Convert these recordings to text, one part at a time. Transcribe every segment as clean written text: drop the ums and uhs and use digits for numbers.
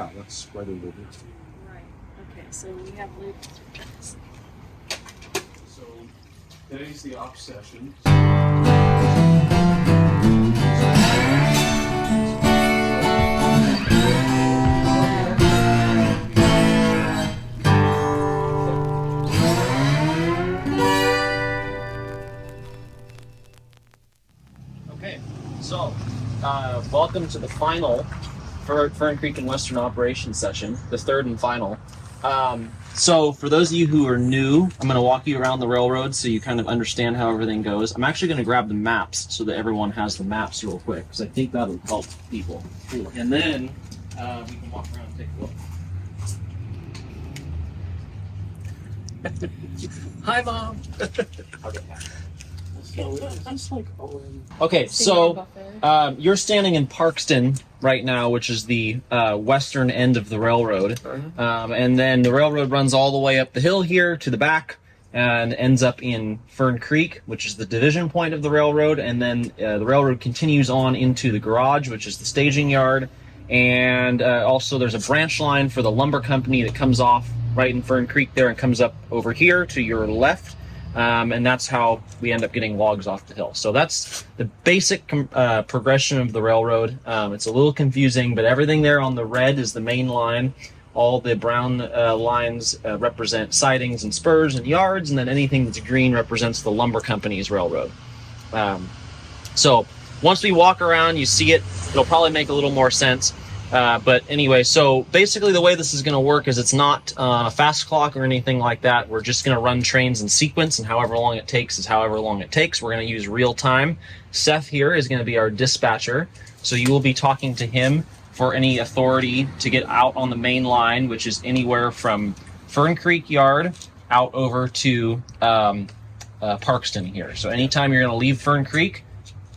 Yeah, that's right over here. Right. Okay, so we have labels. So today's the off session. Okay, so welcome to the final Fern Creek and Western Operations session, the third and final. So for those of you who are new, I'm going to walk you around the railroad so you kind of understand how everything goes. I'm actually going to grab the maps so that everyone has the maps real quick, because I think that'll help people. Cool. And then we can walk around and take a look. Hi, Mom. Okay, so you're standing in Parkston right now, which is the western end of the railroad. And then the railroad runs all the way up the hill here to the back and ends up in Fern Creek, which is the division point of the railroad. And then the railroad continues on into the garage, which is the staging yard. And also there's a branch line for the lumber company that comes off right in Fern Creek there and comes up over here to your left. And that's how we end up getting logs off the hill. So that's the basic progression of the railroad. It's a little confusing, but everything there on the red is the main line. All the brown lines represent sidings and spurs and yards, and then anything that's green represents the lumber company's railroad. So once we walk around, you see it, it'll probably make a little more sense. But anyway, so basically the way this is going to work is it's not a fast clock or anything like that. We're just going to run trains in sequence, and however long it takes is however long it takes. We're going to use real time. Seth here is going to be our dispatcher, so you will be talking to him for any authority to get out on the main line, which is anywhere from Fern Creek Yard out over to Parkston here. So anytime you're going to leave Fern Creek,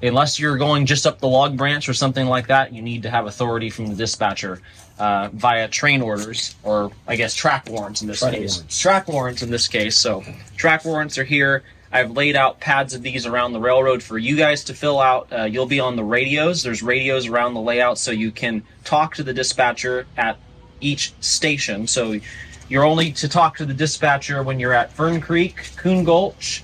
unless you're going just up the log branch or something like that, you need to have authority from the dispatcher via train orders, or I guess track warrants in this case. Track warrants in this case. So track warrants are here. I've laid out pads of these around the railroad for you guys to fill out. You'll be on the radios. There's radios around the layout, so you can talk to the dispatcher at each station. So you're only to talk to the dispatcher when you're at Fern Creek, Coon Gulch,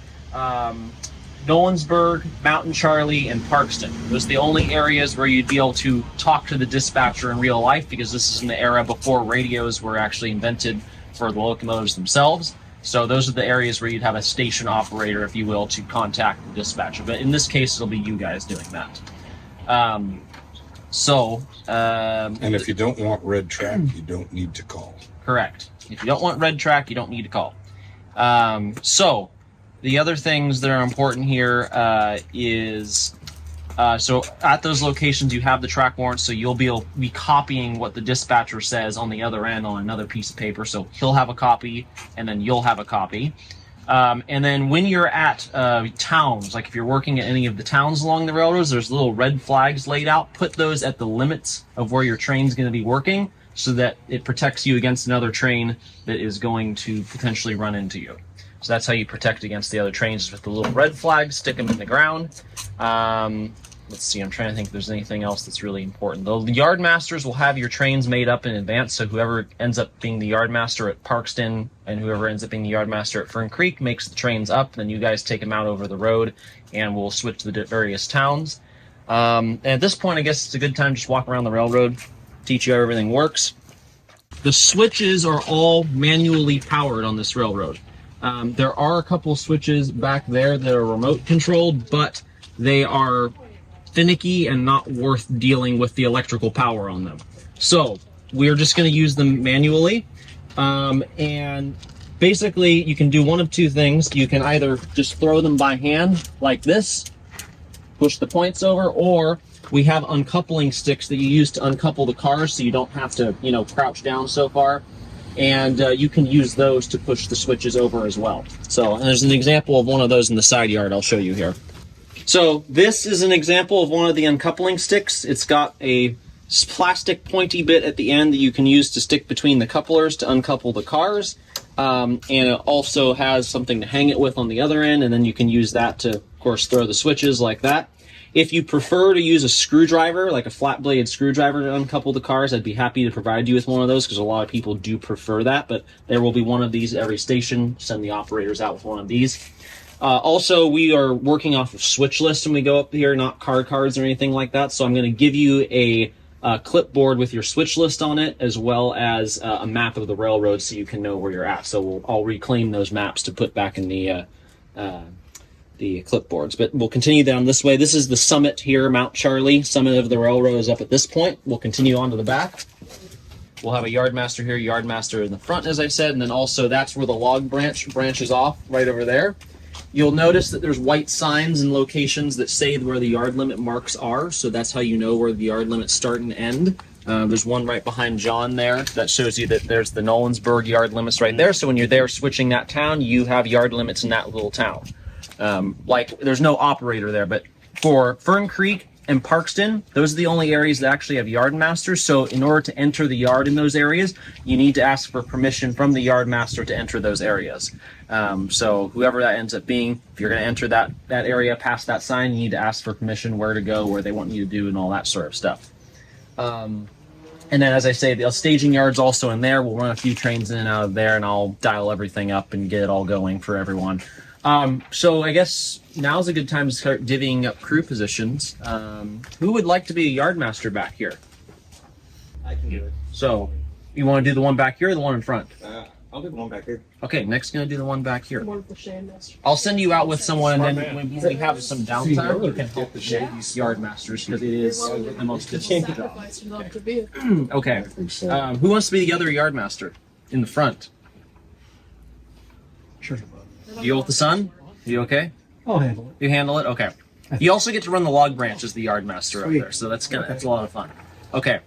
Nolensburg, Mountain Charlie, and Parkston. Those are the only areas where you'd be able to talk to the dispatcher in real life, because this is in the era before radios were actually invented for the locomotives themselves. So those are the areas where you'd have a station operator, if you will, to contact the dispatcher. But in this case, it'll be you guys doing that. And if you don't want red track, you don't need to call. Correct. If you don't want red track, you don't need to call. So the other things that are important here is, so at those locations you have the track warrants, so you'll be copying what the dispatcher says on the other end on another piece of paper. So he'll have a copy, and then you'll have a copy. And then when you're at towns, like if you're working at any of the towns along the railroads, there's little red flags laid out. Put those at the limits of where your train's going to be working, so that it protects you against another train that is going to potentially run into you. So that's how you protect against the other trains, with the little red flags, stick them in the ground. Let's see, I'm trying to think if there's anything else that's really important. The yard masters will have your trains made up in advance, so whoever ends up being the yard master at Parkston and whoever ends up being the yard master at Fern Creek makes the trains up, then you guys take them out over the road, and we'll switch to the various towns. And at this point, I guess it's a good time to just walk around the railroad, teach you how everything works. The switches are all manually powered on this railroad. There are a couple switches back there that are remote controlled, but they are finicky and not worth dealing with the electrical power on them. So we're just going to use them manually. And basically you can do one of two things. You can either just throw them by hand like this, push the points over, or we have uncoupling sticks that you use to uncouple the cars so you don't have to, crouch down so far. And you can use those to push the switches over as well. So, and there's an example of one of those in the side yard I'll show you here. So this is an example of one of the uncoupling sticks. It's got a plastic pointy bit at the end that you can use to stick between the couplers to uncouple the cars. And it also has something to hang it with on the other end, and then you can use that to course, throw the switches like that. If you prefer to use a screwdriver, like a flat blade screwdriver to uncouple the cars, I'd be happy to provide you with one of those because a lot of people do prefer that, but there will be one of these at every station. Send the operators out with one of these. Also, we are working off of switch lists when we go up here, not car cards or anything like that, so I'm going to give you a clipboard with your switch list on it, as well as a map of the railroad so you can know where you're at. So I'll reclaim those maps to put back in the clipboards, but we'll continue down this way. This is the summit here, Mount Charlie. Summit of the railroad is up at this point. We'll continue on to the back. We'll have a yardmaster here, yardmaster in the front, as I said, and then also that's where the log branches off, right over there. You'll notice that there's white signs and locations that say where the yard limit marks are, so that's how you know where the yard limits start and end. There's one right behind John there that shows you that there's the Nolensburg yard limits right there, so when you're there switching that town, you have yard limits in that little town. Like there's no operator there, but for Fern Creek and Parkston, those are the only areas that actually have yard masters. So in order to enter the yard in those areas, you need to ask for permission from the yard master to enter those areas. So whoever that ends up being, if you're going to enter that area past that sign, you need to ask for permission where to go, where they want you to do, and all that sort of stuff. And then, as I say, the staging yard's also in there. We'll run a few trains in and out of there, and I'll dial everything up and get it all going for everyone. So I guess now's a good time to start divvying up crew positions. Who would like to be a yardmaster back here? I can do it. So, you want to do the one back here or the one in front? I'll do the one back here. Okay, Nick's going to do the one back here. One for Shane-master. I'll send you out with someone, and then when we have some downtime, you can help the yardmasters, because it is the most difficult job. Sacrifice your love to be it. Okay. Who wants to be the other yardmaster in the front? Sure. You with the sun? You okay? I'll handle it. You handle it? Okay. You also get to run the log branch as the yardmaster up there, so that's a lot of fun. Okay.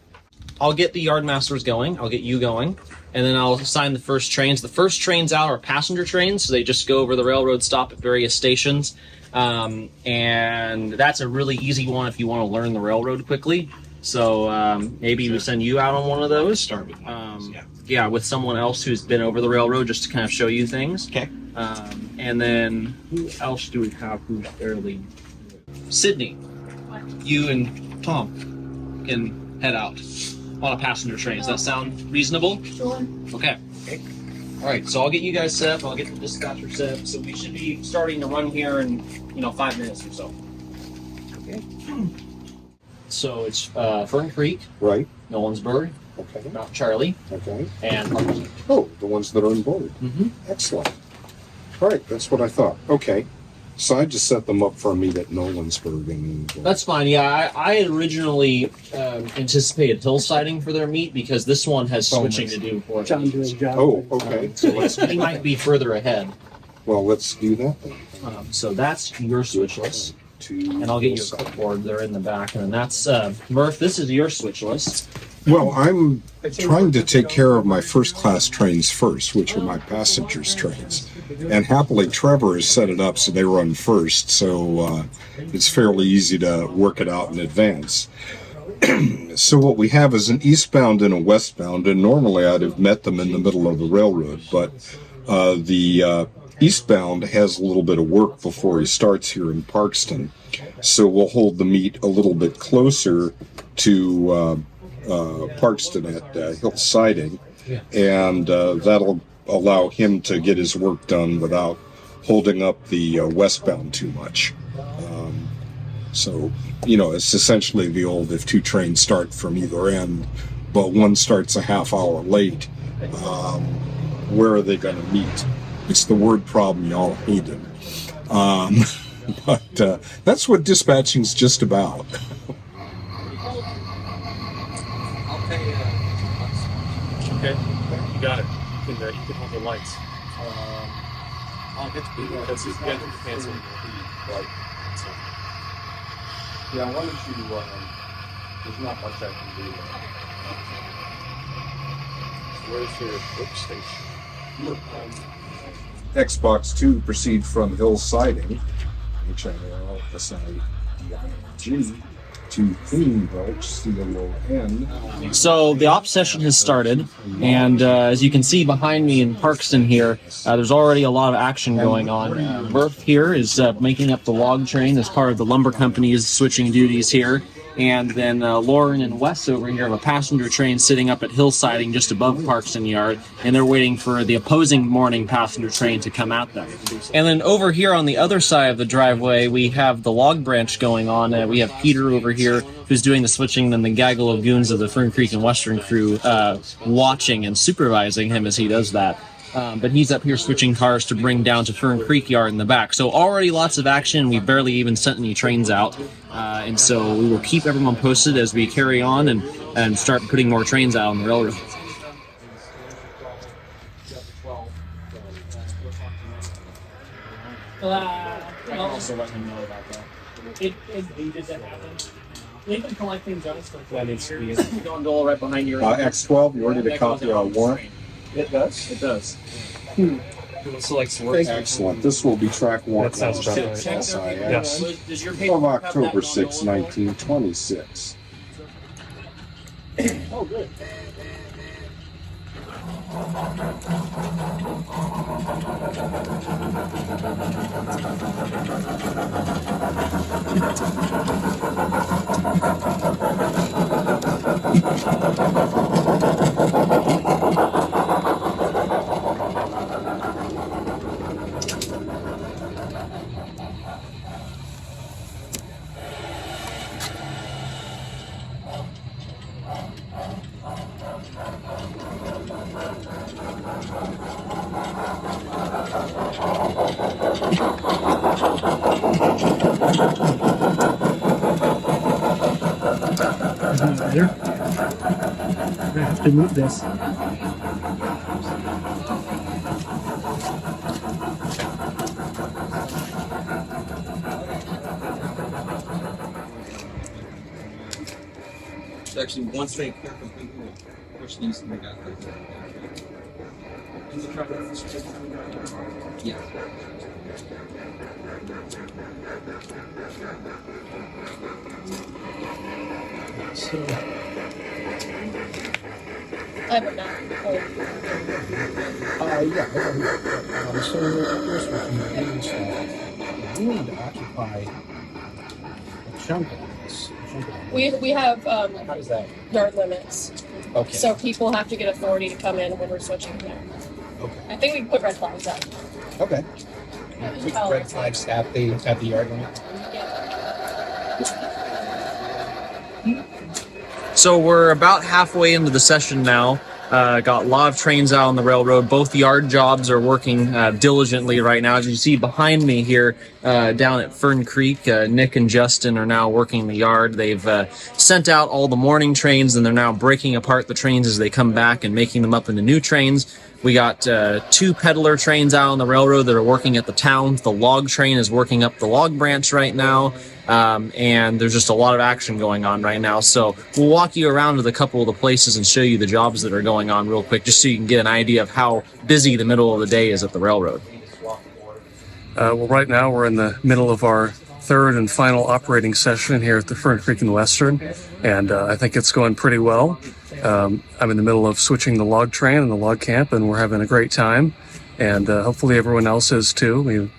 I'll get the yardmasters going. I'll get you going. And then I'll assign the first trains. The first trains out are passenger trains, so they just go over the railroad, stop at various stations. And that's a really easy one if you want to learn the railroad quickly. So maybe we send you out on one of those. Yeah, with someone else who's been over the railroad, just to kind of show you things. Okay. And then who else do we have who's fairly... Sydney, you and Tom can head out on a passenger train. Does that sound reasonable? Sure. Okay. All right, so I'll get you guys set up. I'll get the dispatcher set up. So we should be starting to run here in 5 minutes or so. Okay. So it's Fern Creek, Right. Nolensburg, Okay. Mount Charlie, Okay. and Parkston. Oh, the ones that are on board. Mm-hmm. Excellent. All right, that's what I thought. Okay. So I just set them up for a meet at Nolensburg. And That's fine. Yeah, I had originally anticipated hill siding for their meet because this one has switching to do for John doing job. Oh, okay. So he might be further ahead. Well, let's do that then. So that's your switch list. And I'll get you a clipboard. They're in the back. And then that's Murph. This is your switch list. Well, I'm trying to take care of my first class trains first, which are my passengers trains. And happily, Trevor has set it up so they run first, so it's fairly easy to work it out in advance. So what we have is an eastbound and a westbound, and normally I'd have met them in the middle of the railroad, but the eastbound has a little bit of work before he starts here in Parkston, so we'll hold the meet a little bit closer to Parkston at Hill Siding, and that'll allow him to get his work done without holding up the westbound too much. So, it's essentially the old if two trains start from either end, but one starts a half hour late, where are they going to meet? It's the word problem y'all hated. But that's what dispatching's just about. I'll pay. Okay, you got it. You can hold the lights. I'll get to be there. That's his get cancel. Right. Yeah, why don't you, there's not much I can do there. Where's your workstation? Xbox 2 proceed from Hill Siding, which I will assign DIG to clean belch, CLON. So the op session has started, and as you can see behind me in Parkston here, there's already a lot of action going on. Murph here is making up the log train as part of the lumber company's switching duties here. And then Lauren and Wes over here have a passenger train sitting up at hillsiding just above Parkston Yard, and they're waiting for the opposing morning passenger train to come at them. And then over here on the other side of the driveway, we have the log branch going on. We have Peter over here who's doing the switching, and the gaggle of goons of the Fern Creek and Western crew watching and supervising him as he does that. But he's up here switching cars to bring down to Fern Creek Yard in the back. So already lots of action. We barely even sent any trains out. And so we will keep everyone posted as we carry on and start putting more trains out on the railroad. I'll also let him know about that. It needed to happen. They've been collecting dust like that. Needs to be gondola right behind your X12, you ordered a copy of warrant? It does. It does. Excellent. This will be track one. That sounds about right. SIS. Yes. Does your Of October 6, 1926. Oh, good. There. I have to move this. Actually, once they clear completely, push these to make out. Yeah. So, I would not. Yeah. So here's what you do. So you need to occupy a chunk of this. We have How does that? yard limits, Okay. so people have to get authority to come in when we're switching there. Okay. I think we can put red flags up. Okay. Put red flags at the yard limit. So we're about halfway into the session now. Got a lot of trains out on the railroad. Both yard jobs are working diligently right now. As you see behind me here, down at Fern Creek, Nick and Justin are now working the yard. They've sent out all the morning trains, and they're now breaking apart the trains as they come back and making them up into new trains. We got 2 peddler trains out on the railroad that are working at the town. The log train is working up the log branch right now. And there's just a lot of action going on right now. So we'll walk you around to a couple of the places and show you the jobs that are going on real quick, just so you can get an idea of how busy the middle of the day is at the railroad. well, right now we're in the middle of our third and final operating session here at the Fern Creek and Western, and I think it's going pretty well. I'm in the middle of switching the log train and the log camp, and we're having a great time, and hopefully everyone else is too. We,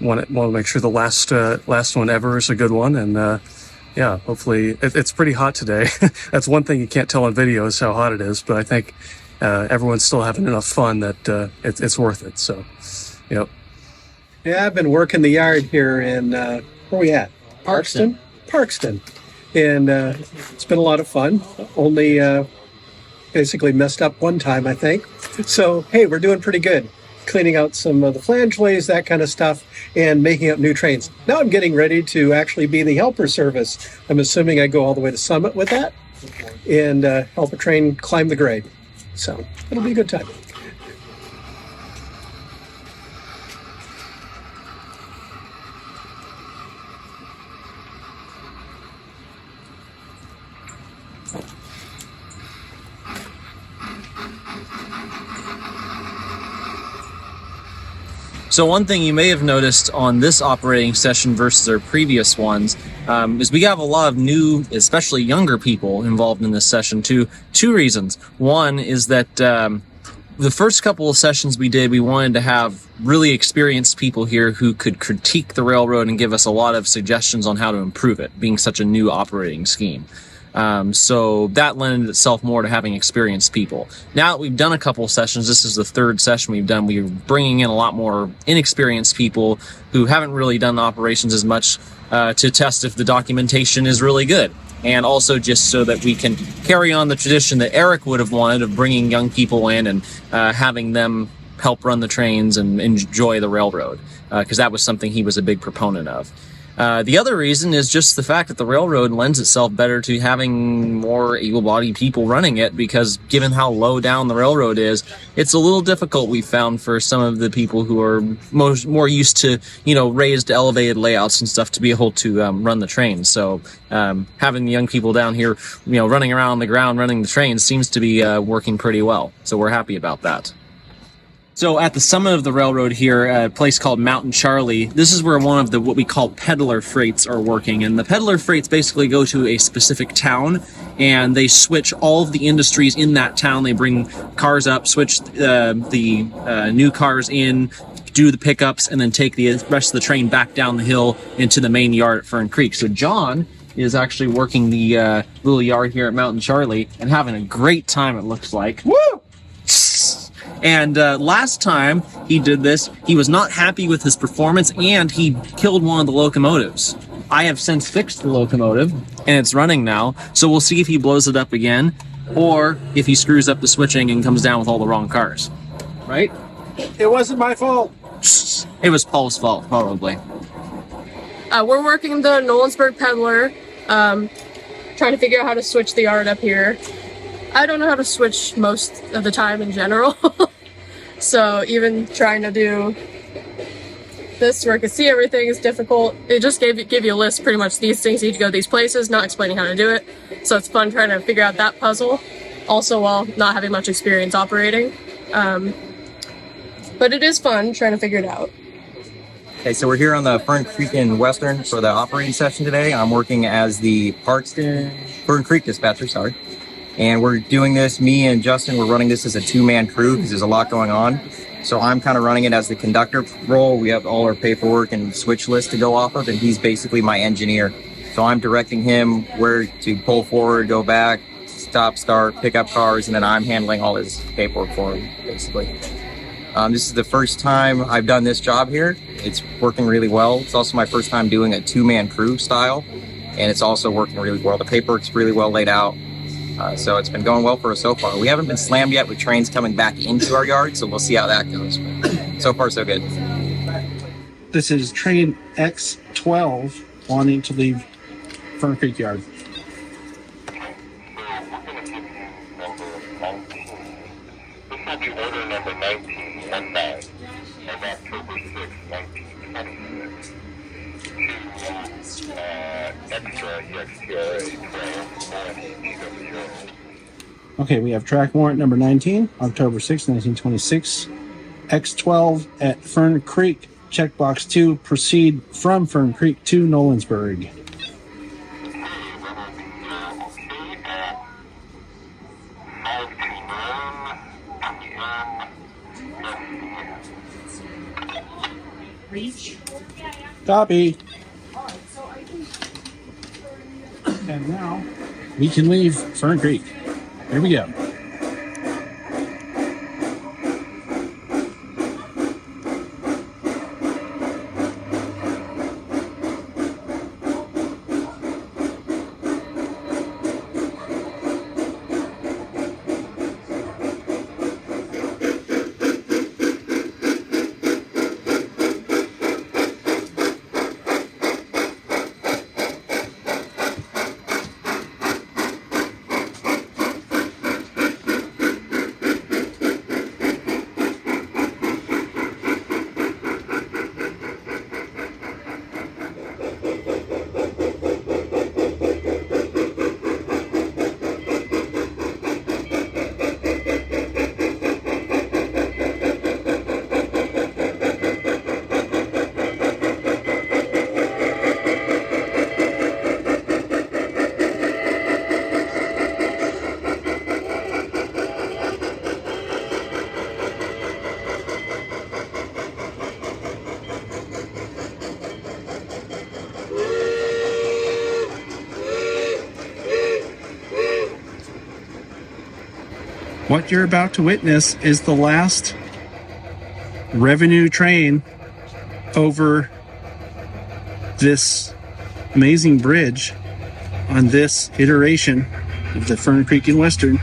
want to make sure the last one ever is a good one, and yeah, hopefully it's pretty hot today. That's one thing you can't tell on video is how hot it is, but I think everyone's still having enough fun that it's worth it. So, yep. Yeah, I've been working the yard here in, where are we at? Parkston. Parkston. And it's been a lot of fun. Only basically messed up one time, I think. So, hey, we're doing pretty good. Cleaning out some of the flange lays, that kind of stuff, and making up new trains. Now I'm getting ready to actually be the helper service. I'm assuming I go all the way to Summit with that and help a train climb the grade. So it'll be a good time. So one thing you may have noticed on this operating session versus our previous ones is we have a lot of new, especially younger people involved in this session too. Two reasons. One is that the first couple of sessions we did, we wanted to have really experienced people here who could critique the railroad and give us a lot of suggestions on how to improve it, being such a new operating scheme. So that lended itself more to having experienced people. Now that we've done a couple of sessions, this is the third session we've done, we're bringing in a lot more inexperienced people who haven't really done operations as much to test if the documentation is really good. And also just so that we can carry on the tradition that Eric would have wanted of bringing young people in and having them help run the trains and enjoy the railroad, because that was something he was a big proponent of. The other reason is just the fact that the railroad lends itself better to having more able-bodied people running it, because given how low down the railroad is, it's a little difficult, we found, for some of the people who are more used to, raised elevated layouts and stuff to be able to run the trains. So having the young people down here, running around the ground running the trains seems to be working pretty well. So we're happy about that. So at the summit of the railroad here, a place called Mountain Charlie, this is where one of the what we call peddler freights are working. And the peddler freights basically go to a specific town and they switch all of the industries in that town. They bring cars up, switch the new cars in, do the pickups, and then take the rest of the train back down the hill into the main yard at Fern Creek. So John is actually working the little yard here at Mountain Charlie and having a great time, it looks like. Woo! And last time he did this, he was not happy with his performance and he killed one of the locomotives. I have since fixed the locomotive and it's running now, so we'll see if he blows it up again or if he screws up the switching and comes down with all the wrong cars. Right? It wasn't my fault. It was Paul's fault, probably. We're working the Nolensburg Peddler, trying to figure out how to switch the yard up here. I don't know how to switch most of the time in general. So even trying to do this where I can see everything is difficult. It just give you a list, pretty much these things need to go these places, not explaining how to do it. So it's fun trying to figure out that puzzle, also while not having much experience operating. But it is fun trying to figure it out. Okay, so we're here on the Fern Creek and Western for the operating session today. I'm working as the Fern Creek dispatcher, sorry. And we're doing this, me and Justin, we're running this as a two-man crew because there's a lot going on. So I'm kind of running it as the conductor role. We have all our paperwork and switch list to go off of, and he's basically my engineer. So I'm directing him where to pull forward, go back, stop, start, pick up cars, and then I'm handling all his paperwork for him, basically. This is the first time I've done this job here. It's working really well. It's also my first time doing a two-man crew style, and it's also working really well. The paperwork's really well laid out. So it's been going well for us so far. We haven't been slammed yet with trains coming back into our yard, so we'll see how that goes. But so far, so good. This is train X12 wanting to leave Fern Creek Yard. This will be order number 1919 of October 6, 1926 to extra FCWGRR 12 FCWGRR. Okay, we have track warrant number 19, October 6, 1926, X12 at Fern Creek. Checkbox 2, proceed from Fern Creek to Nolensburg. Copy. And now we can leave Fern Creek. Here we go. What you're about to witness is the last revenue train over this amazing bridge on this iteration of the Fern Creek and Western.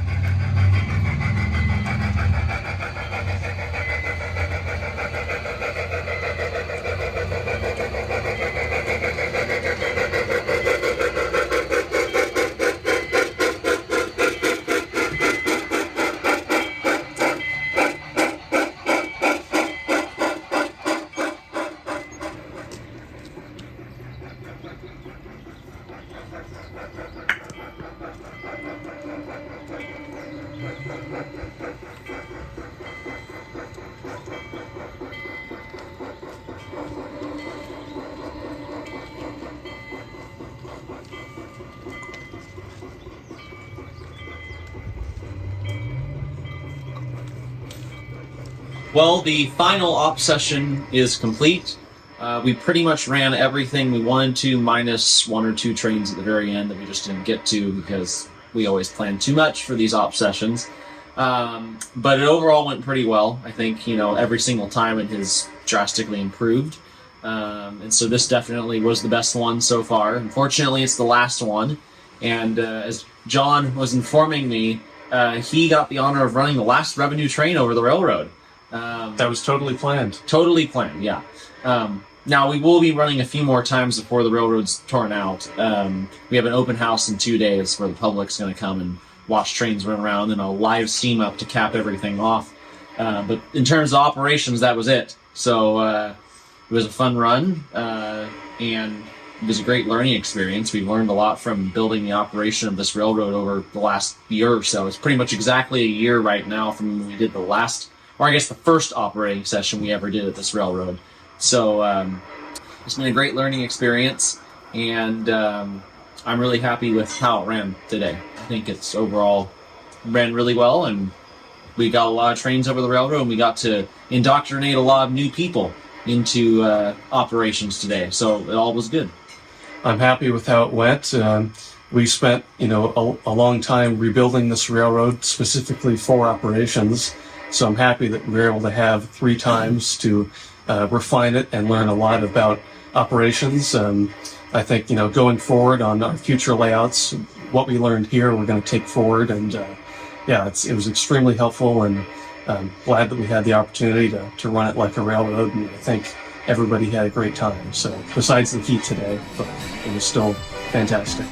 Well, the final op session is complete. We pretty much ran everything we wanted to, minus 1 or 2 trains at the very end that we just didn't get to because we always plan too much for these op sessions. But it overall went pretty well. I think, every single time it has drastically improved. And so this definitely was the best one so far. Unfortunately, it's the last one. And as John was informing me, he got the honor of running the last revenue train over the railroad. That was totally planned. Totally planned, yeah. Now, we will be running a few more times before the railroad's torn out. We have an open house in 2 days where the public's going to come and watch trains run around, and a live steam up to cap everything off. But in terms of operations, that was it. So it was a fun run, and it was a great learning experience. We learned a lot from building the operation of this railroad over the last year or so. It's pretty much exactly a year right now from when we did the first operating session we ever did at this railroad. So it's been a great learning experience, and I'm really happy with how it ran today. I think it's overall ran really well, and we got a lot of trains over the railroad, and we got to indoctrinate a lot of new people into operations today. So it all was good. I'm happy with how it went. We spent, a long time rebuilding this railroad specifically for operations. So I'm happy that we were able to have 3 times to refine it and learn a lot about operations. I think, going forward on our future layouts, what we learned here, we're going to take forward. And it was extremely helpful, and I'm glad that we had the opportunity to run it like a railroad. And I think everybody had a great time. So besides the heat today, but it was still fantastic.